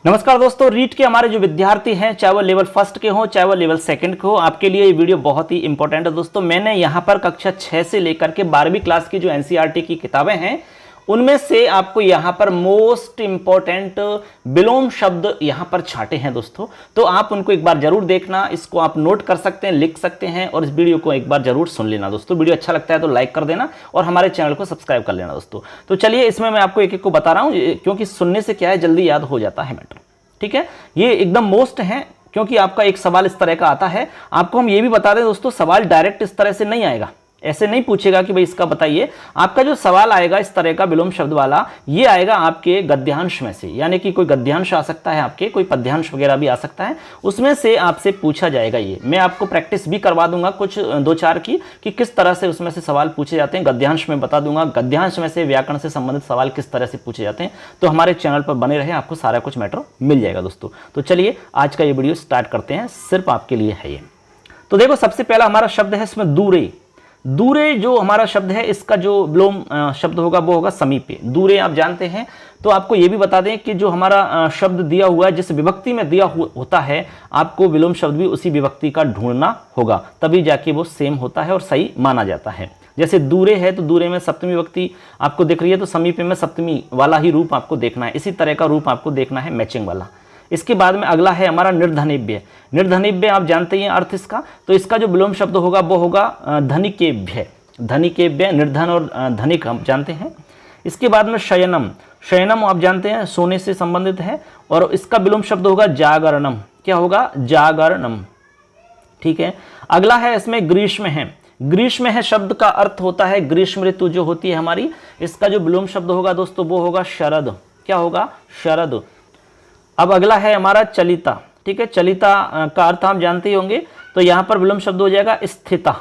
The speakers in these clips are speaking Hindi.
नमस्कार दोस्तों, रीट के हमारे जो विद्यार्थी हैं, चाहे वो लेवल फर्स्ट के हों चाहे वो लेवल सेकंड के हो, आपके लिए ये वीडियो बहुत ही इंपॉर्टेंट है। दोस्तों मैंने यहाँ पर कक्षा 6 से लेकर के 12वीं क्लास की जो एनसीईआरटी की किताबें हैं उनमें से आपको यहाँ पर मोस्ट इंपॉर्टेंट विलोम शब्द यहाँ पर छांटे हैं दोस्तों। तो आप उनको एक बार जरूर देखना, इसको आप नोट कर सकते हैं, लिख सकते हैं और इस वीडियो को एक बार जरूर सुन लेना दोस्तों। वीडियो अच्छा लगता है तो लाइक कर देना और हमारे चैनल को सब्सक्राइब कर लेना दोस्तों। तो चलिए इसमें मैं आपको एक एक को बता रहा हूँ, क्योंकि सुनने से क्या है जल्दी याद हो जाता है मैटर। ठीक है, ये एकदम मोस्ट है, क्योंकि आपका एक सवाल इस तरह का आता है। आपको हम ये भी बता दें दोस्तों, सवाल डायरेक्ट इस तरह से नहीं आएगा, ऐसे नहीं पूछेगा कि भाई इसका बताइए। आपका जो सवाल आएगा इस तरह का विलोम शब्द वाला, ये आएगा आपके गद्यांश में से, यानी कि कोई गद्यांश आ सकता है, आपके कोई पद्यांश वगैरह भी आ सकता है, उसमें से आपसे पूछा जाएगा। ये मैं आपको प्रैक्टिस भी करवा दूंगा कुछ 2-4 की, कि किस तरह से उसमें से सवाल पूछे जाते हैं। गद्यांश में बता दूंगा, गद्यांश में से व्याकरण से संबंधित सवाल किस तरह से पूछे जाते हैं। तो हमारे चैनल पर बने रहे, आपको सारा कुछ मैटर मिल जाएगा दोस्तों। तो चलिए आज का ये वीडियो स्टार्ट करते हैं, सिर्फ आपके लिए है ये। तो देखो, सबसे पहला हमारा शब्द है इसमें दूरे। दूरे जो हमारा शब्द है, इसका जो विलोम शब्द होगा वो होगा समीपे। दूरे आप जानते हैं। तो आपको ये भी बता दें कि जो हमारा शब्द दिया हुआ है, जिस विभक्ति में दिया होता है, आपको विलोम शब्द भी उसी विभक्ति का ढूंढना होगा, तभी जाके वो सेम होता है और सही माना जाता है। जैसे दूरे है तो दूरे में सप्तमी विभक्ति आपको दिख रही है, तो समीपे में सप्तमी वाला ही रूप आपको देखना है, इसी तरह का रूप आपको देखना है, मैचिंग वाला। इसके बाद में अगला है हमारा निर्धनेभ्य। निर्धनेभ्य आप जानते हैं अर्थ इसका, तो इसका जो विलोम शब्द होगा वो होगा धनिकेभ्य। धनिकेभ्य, निर्धन और धनिक हम जानते हैं। इसके बाद में शयनम। शयनम आप जानते हैं सोने से संबंधित है, और इसका विलोम शब्द होगा जागरणम। क्या होगा? जागरणम। ठीक है, अगला है इसमें ग्रीष्म है। ग्रीष्म है शब्द का अर्थ होता है ग्रीष्म ऋतु जो होती है हमारी, इसका जो विलोम शब्द होगा दोस्तों वो होगा शरद। क्या होगा? शरद। अब अगला है हमारा चलिता। ठीक है, चलिता का अर्थ आप जानते ही होंगे, तो यहाँ पर विलोम शब्द हो जाएगा स्थिता।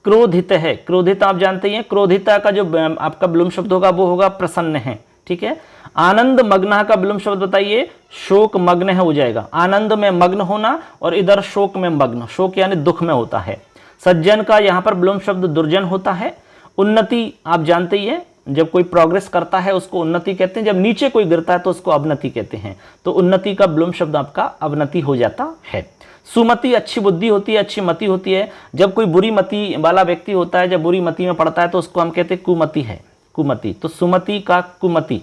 क्रोधित है। क्रोधित आप जानते ही हैं, क्रोधिता का जो आपका विलोम शब्द होगा वो होगा प्रसन्न है। ठीक है, आनंद मग्न का विलोम शब्द बताइए, शोक मग्न है हो जाएगा। आनंद में मग्न होना और इधर शोक में मग्न, शोक यानी दुख में होता है। सज्जन का यहाँ पर विलोम शब्द दुर्जन होता है। उन्नति आप जानते ही हैं, जब कोई प्रोग्रेस करता है उसको उन्नति कहते हैं, जब नीचे कोई गिरता है तो उसको अवनति कहते हैं। तो उन्नति का विलोम शब्द आपका अवनति हो जाता है। सुमति अच्छी बुद्धि होती है, अच्छी मति होती है। जब कोई बुरी मति वाला व्यक्ति होता है, जब बुरी मति में पड़ता है तो उसको हम कहते हैं कुमति है, कुमति। तो सुमति का कुमति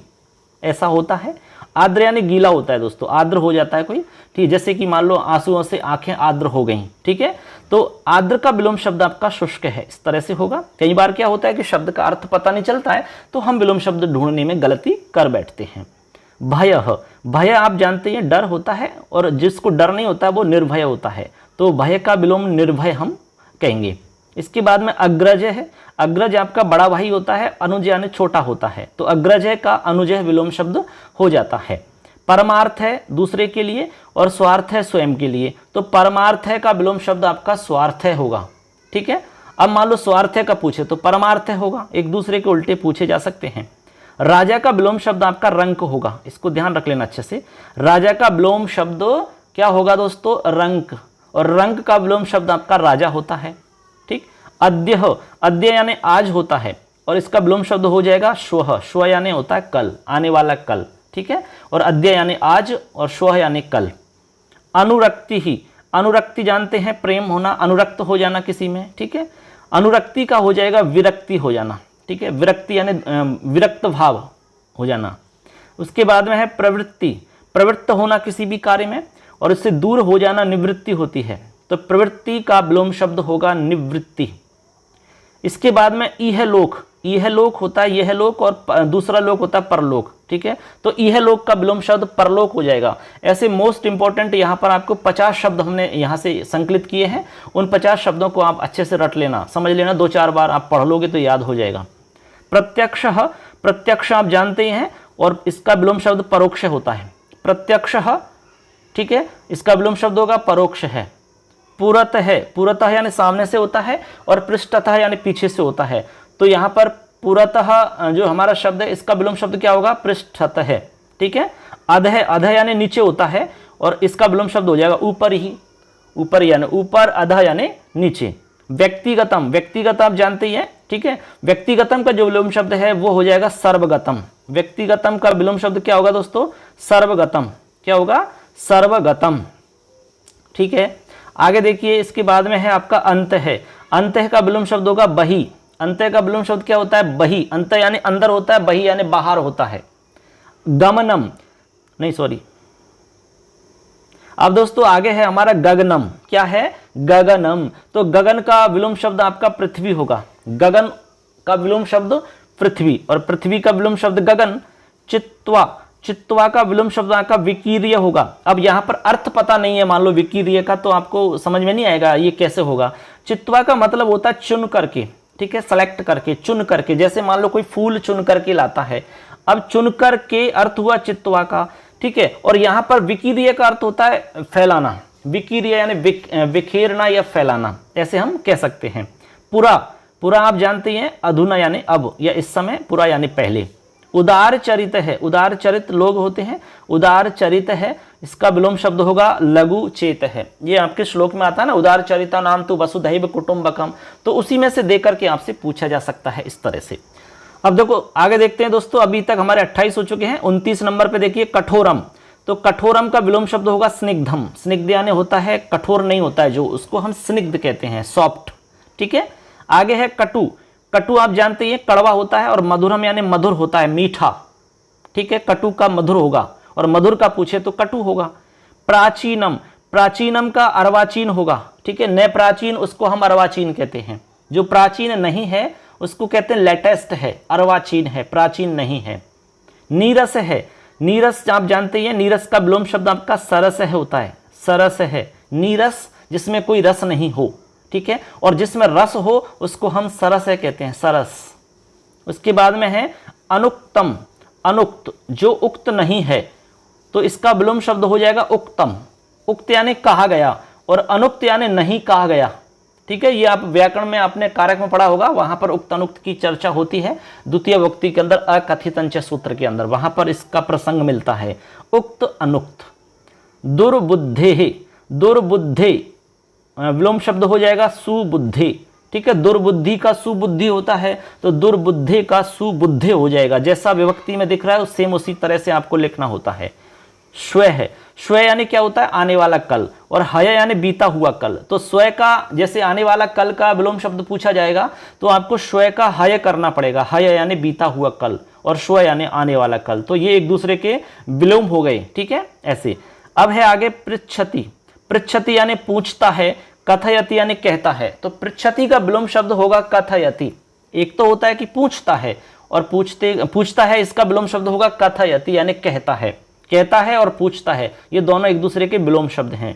ऐसा होता है। आर्द्र यानी गीला होता है दोस्तों, आर्द्र हो जाता है कोई। ठीक, जैसे कि मान लो आंसुओं से आंखें आर्द्र हो गई। ठीक है, तो आर्द्र का विलोम शब्द आपका शुष्क है, इस तरह से होगा। कई बार क्या होता है कि शब्द का अर्थ पता नहीं चलता है, तो हम विलोम शब्द ढूंढने में गलती कर बैठते हैं। भय। भय आप जानते हैं डर होता है, और जिसको डर नहीं होता वो निर्भय होता है, तो भय का विलोम निर्भय हम कहेंगे। इसके बाद में अग्रज है। अग्रज आपका बड़ा भाई होता है, अनुज यानी छोटा होता है, तो अग्रज का अनुज विलोम शब्द हो जाता है। परमार्थ है दूसरे के लिए, और स्वार्थ है स्वयं के लिए, तो परमार्थ है का विलोम शब्द आपका स्वार्थ है होगा। ठीक है, अब मान लो स्वार्थ है का पूछे तो परमार्थ है होगा, एक दूसरे के उल्टे पूछे जा सकते हैं। राजा का विलोम शब्द आपका रंक होगा, इसको ध्यान रख लेना अच्छे से। राजा का विलोम शब्द क्या होगा दोस्तों? रंक, और रंक का विलोम शब्द आपका राजा होता है। ठीक, अद्य। अद्य यानी आज होता है, और इसका विलोम शब्द हो जाएगा श्वः। श्व यानी होता है कल, आने वाला कल। ठीक है, और अद्य यानी आज, और श्वः यानी कल। अनुरक्ति ही। अनुरक्ति जानते हैं प्रेम होना, अनुरक्त हो जाना किसी में। ठीक है, अनुरक्ति का हो जाएगा विरक्ति हो जाना। ठीक है, विरक्ति यानी विरक्त भाव हो जाना। उसके बाद में है प्रवृत्ति। प्रवृत्त होना किसी भी कार्य में, और इससे दूर हो जाना निवृत्ति होती है, तो प्रवृत्ति का विलोम शब्द होगा निवृत्ति। इसके बाद में इहलोक। इहलोक होता है यह लोक, और दूसरा लोक होता है परलोक। ठीक है, तो इहलोक का विलोम शब्द परलोक हो जाएगा। ऐसे मोस्ट इंपॉर्टेंट यहाँ पर आपको 50 शब्द हमने यहाँ से संकलित किए हैं। उन 50 शब्दों को आप अच्छे से रट लेना, समझ लेना, 2-4 बार आप पढ़ लोगे तो याद हो जाएगा। प्रत्यक्ष। प्रत्यक्ष आप जानते ही हैं, और इसका विलोम शब्द परोक्ष होता है। प्रत्यक्ष। ठीक है, इसका विलोम शब्द होगा परोक्ष है। पुरत है। पुरतः यानी सामने से होता है, और पृष्ठतः यानी पीछे से होता है, तो यहाँ पर पुरतः जो हमारा शब्द है इसका विलोम शब्द क्या होगा? पृष्ठतः है। ठीक है, अधः। अधः यानी नीचे होता है, और इसका विलोम शब्द हो जाएगा ऊपर ही। ऊपर यानी ऊपर, अधः यानी नीचे। व्यक्तिगतम। व्यक्तिगत आप जानते ही हैं। ठीक है, व्यक्तिगतम का जो विलोम शब्द है वो हो जाएगा सर्वगतम। व्यक्तिगतम का विलोम शब्द क्या होगा दोस्तों? सर्वगतम। क्या होगा, सर्वगतम। ठीक है, आगे देखिए, इसके बाद में है आपका अंत है। अंत का विलोम शब्द होगा बही। अंत का विलोम शब्द क्या होता है, बही। अंत यानी अंदर होता है, बही यानी बाहर होता है। गमनम, नहीं सॉरी, अब दोस्तों आगे है हमारा गगनम। क्या है, गगनम। तो गगन का विलोम शब्द आपका पृथ्वी होगा। गगन का विलोम शब्द पृथ्वी, और पृथ्वी का विलोम शब्द गगन। चित्वा, चित्वा का विलोम शब्द आपका विकीर्य होगा। अब यहां पर अर्थ पता नहीं है मान लो विकीर्य का, तो आपको समझ में नहीं आएगा ये कैसे होगा। चित्वा का मतलब होता है चुन करके, ठीक है, सेलेक्ट करके, चुन करके। जैसे मान लो कोई फूल चुन करके लाता है, अब चुन करके अर्थ हुआ चित्वा का, ठीक है। और यहां पर विकीर्य का अर्थ होता है फैलाना। विकीर्य यानी बिखेरना या फैलाना, ऐसे हम कह सकते हैं। पुरा, पुरा आप जानते हैं, अधुना यानी अब या इस समय, पुरा यानी पहले। उदार चरित है, उदार चरित लोग होते हैं, उदार चरित है, इसका विलोम शब्द होगा लघु चेत है। ये आपके श्लोक में आता है ना, उदार चरिता नाम तो वसुधैव कुटुंबकम, तो उसी में से देकर के आपसे पूछा जा सकता है इस तरह से। अब देखो आगे देखते हैं दोस्तों, अभी तक हमारे 28 हो चुके हैं। 29 नंबर पे देखिए कठोरम। तो कठोरम का विलोम शब्द होगा स्निग्धम। स्निग्ध यानी होता है कठोर नहीं होता है जो, उसको हम स्निग्ध कहते हैं, सॉफ्ट। ठीक है, आगे है कटु। कटु आप जानते हैं कड़वा होता है, और मधुरम यानी मधुर होता है, मीठा। ठीक है, कटु का मधुर होगा, और मधुर का पूछे तो कटु होगा। प्राचीनम, प्राचीनम का अर्वाचीन होगा। ठीक है, न प्राचीन उसको हम अर्वाचीन कहते हैं। जो प्राचीन नहीं है उसको कहते हैं लेटेस्ट है, अर्वाचीन है, प्राचीन नहीं है। नीरस है, नीरस आप जानते हैं, नीरस का विलोम शब्द आपका सरस है होता है, सरस है। नीरस जिसमें कोई रस नहीं हो, ठीक है, और जिसमें रस हो उसको हम सरस है कहते हैं, सरस। उसके बाद में है अनुक्तम। अनुक्त जो उक्त नहीं है, तो इसका विलोम शब्द हो जाएगा उक्तम। उक्त यानी कहा गया, और अनुक्त यानी नहीं कहा गया। ठीक है, ये आप व्याकरण में आपने कारक में पढ़ा होगा, वहां पर उक्त अनुक्त की चर्चा होती है द्वितीय विभक्ति के अंदर, अकथितंच सूत्र के अंदर, वहां पर इसका प्रसंग मिलता है, उक्त अनुक्त। दुर्बुद्धे, दुर्बुद्धे विलोम शब्द हो जाएगा सुबुद्धे। ठीक है, दुर्बुद्धि का सुबुद्धि होता है, तो दुर्बुद्धे का सुबुद्धे हो जाएगा। जैसा विभक्ति में दिख रहा है सेम उसी तरह से आपको लिखना होता है। श्वय है, श्वय यानी क्या होता है, आने वाला कल, और हय यानी बीता हुआ कल। तो स्वय का जैसे आने वाला कल का विलोम शब्द पूछा जाएगा, तो आपको श्वय का हय करना पड़ेगा। हय यानी बीता हुआ कल, और श्वय यानी आने वाला कल, तो ये एक दूसरे के विलोम हो गए। ठीक है, ऐसे। अब है आगे पृच्छति। पृच्छति यानी पूछता है, कथयति यानी कहता है। तो पृच्छति का विलोम शब्द होगा कथयति। एक तो होता है कि पूछता है, और पूछता है, इसका विलोम शब्द होगा कथयति यानी कहता है। कहता है और पूछता है, ये दोनों एक दूसरे के विलोम शब्द हैं।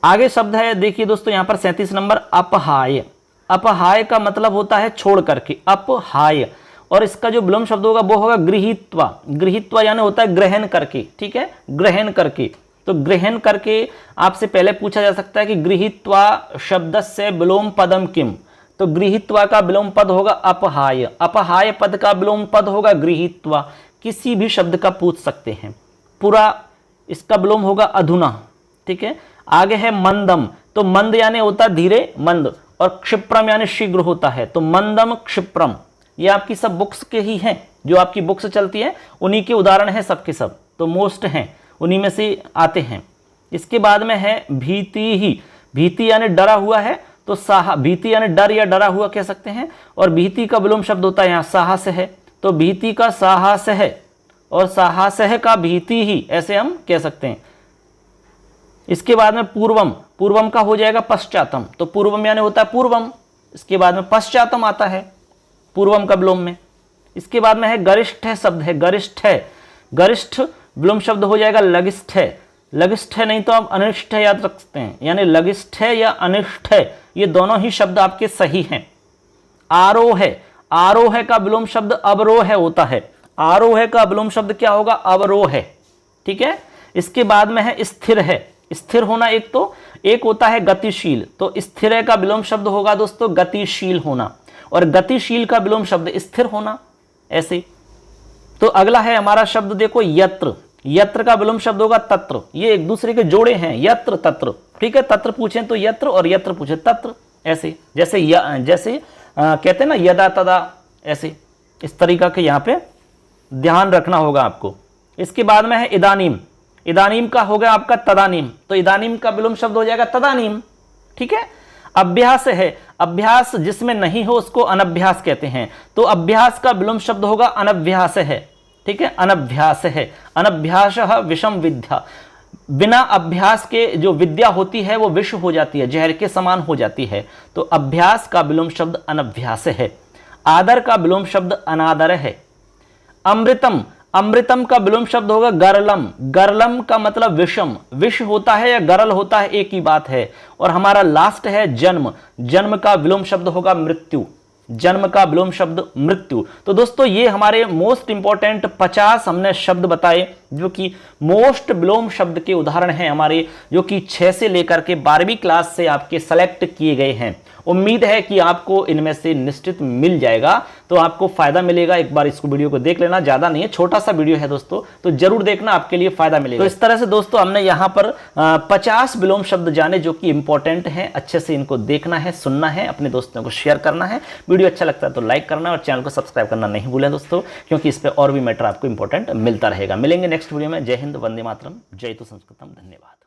आगे शब्द है देखिए दोस्तों यहाँ पर 37 नंबर अपहाय। अपहाय का मतलब होता है छोड़ करके, अपहाय, और इसका जो विलोम शब्द होगा वो होगा गृहीत्वा। गृहीत्वा यानी होता है ग्रहण करके। ठीक है, ग्रहण करके। तो ग्रहण करके आपसे पहले पूछा जा सकता है कि गृहीत्वा शब्दस्य विलोम पदम किम। तो गृहीत्वा का विलोम पद होगा अपहाय। अपहाय पद का विलोम पद होगा गृहीत्वा। किसी भी शब्द का पूछ सकते हैं। पुरा इसका विलोम होगा अधुना। ठीक है, आगे है मंदम। तो मंद यानी होता है धीरे, मंद, और क्षिप्रम यानी शीघ्र होता है। तो मंदम क्षिप्रम, ये आपकी सब बुक्स के ही हैं, जो आपकी बुक्स चलती है उन्हीं के उदाहरण हैं सबके सब, तो मोस्ट हैं, उन्हीं में से आते हैं। इसके बाद में है भीति ही। भीति यानी डरा हुआ है, तो साह, भीति यानी डर या डरा हुआ कह सकते हैं, और भीति का विलोम शब्द होता है यहाँ साहस है। तो भीति का साहस है, और साहस है का भीति ही, ऐसे हम कह सकते हैं। इसके बाद में पूर्वम। पूर्वम का हो जाएगा पश्चातम। तो पूर्वम यानी होता है पूर्वम, इसके बाद में पश्चातम आता है पूर्वम का विलोम में। इसके बाद में है गरिष्ठ है शब्द है, गरिष्ठ है। गरिष्ठ विलोम शब्द हो जाएगा लगिष्ठ है। लगिष्ठ है नहीं तो आप अनिष्ठ है याद रख सकते हैं, यानी लगिष्ठ है या अनिष्ठ है, ये दोनों ही शब्द आपके सही हैं। आरोह है। आरोह का विलोम शब्द अवरोह होता है। आरोह का विलोम शब्द क्या होगा, अवरोह है। ठीक है, इसके बाद में है स्थिर है। स्थिर होना एक तो, एक होता है गतिशील। तो स्थिर का विलोम शब्द होगा दोस्तों गतिशील होना, और गतिशील का विलोम शब्द स्थिर होना, ऐसे। तो अगला है हमारा शब्द देखो यत्र। यत्र का विलोम शब्द होगा तत्र। ये एक दूसरे के जोड़े हैं, यत्र तत्र। ठीक है, तत्र पूछें तो यत्र, और यत्र पूछे तत्र, ऐसे। जैसे कहते हैं ना यदा तदा, ऐसे। इस तरीका के यहाँ पे ध्यान रखना होगा आपको। इसके बाद में है इदानीम। इदानीम का हो गया आपका तदानीम, तो इदानीम का विलोम शब्द हो जाएगा तदानीम। ठीक है। अभ्यास है, अभ्यास जिसमें नहीं हो उसको अनभ्यास कहते हैं, तो अभ्यास का विलोम शब्द होगा अनभ्यास है। ठीक है, अनभ्यास है। अनभ्यास विषम विद्या, बिना अभ्यास के जो विद्या होती है वो विष हो जाती है, जहर के समान हो जाती है। तो अभ्यास का विलोम शब्द अनभ्यास है। आदर का विलोम शब्द अनादर है। अमृतम, अमृतम का विलोम शब्द होगा गरलम। गरलम का मतलब विषम, विष होता है या गरल होता है एक ही बात है। और हमारा लास्ट है जन्म, जन्म का विलोम शब्द होगा मृत्यु। जन्म का विलोम शब्द मृत्यु। तो दोस्तों ये हमारे मोस्ट इंपॉर्टेंट 50 हमने शब्द बताए जो कि मोस्ट विलोम शब्द के उदाहरण हैं हमारे, जो कि 6 से लेकर के 12वीं क्लास से आपके सेलेक्ट किए गए हैं। उम्मीद है कि आपको इनमें से निश्चित मिल जाएगा, तो आपको फायदा मिलेगा। एक बार इसको वीडियो को देख लेना, ज्यादा नहीं है, छोटा सा वीडियो है दोस्तों, तो जरूर देखना, आपके लिए फायदा मिलेगा। तो इस तरह से दोस्तों हमने यहाँ पर 50 विलोम शब्द जाने जो कि इंपॉर्टेंट हैं। अच्छे से इनको देखना है, सुनना है, अपने दोस्तों को शेयर करना है। वीडियो अच्छा लगता है तो लाइक करना और चैनल को सब्सक्राइब करना नहीं भूलें दोस्तों, क्योंकि इस पर और भी मैटर आपको इंपॉर्टेंट मिलता रहेगा। मिलेंगे नेक्स्ट वीडियो में। जय हिंद, वंदे मातरम, जय तो संस्कृतम, धन्यवाद।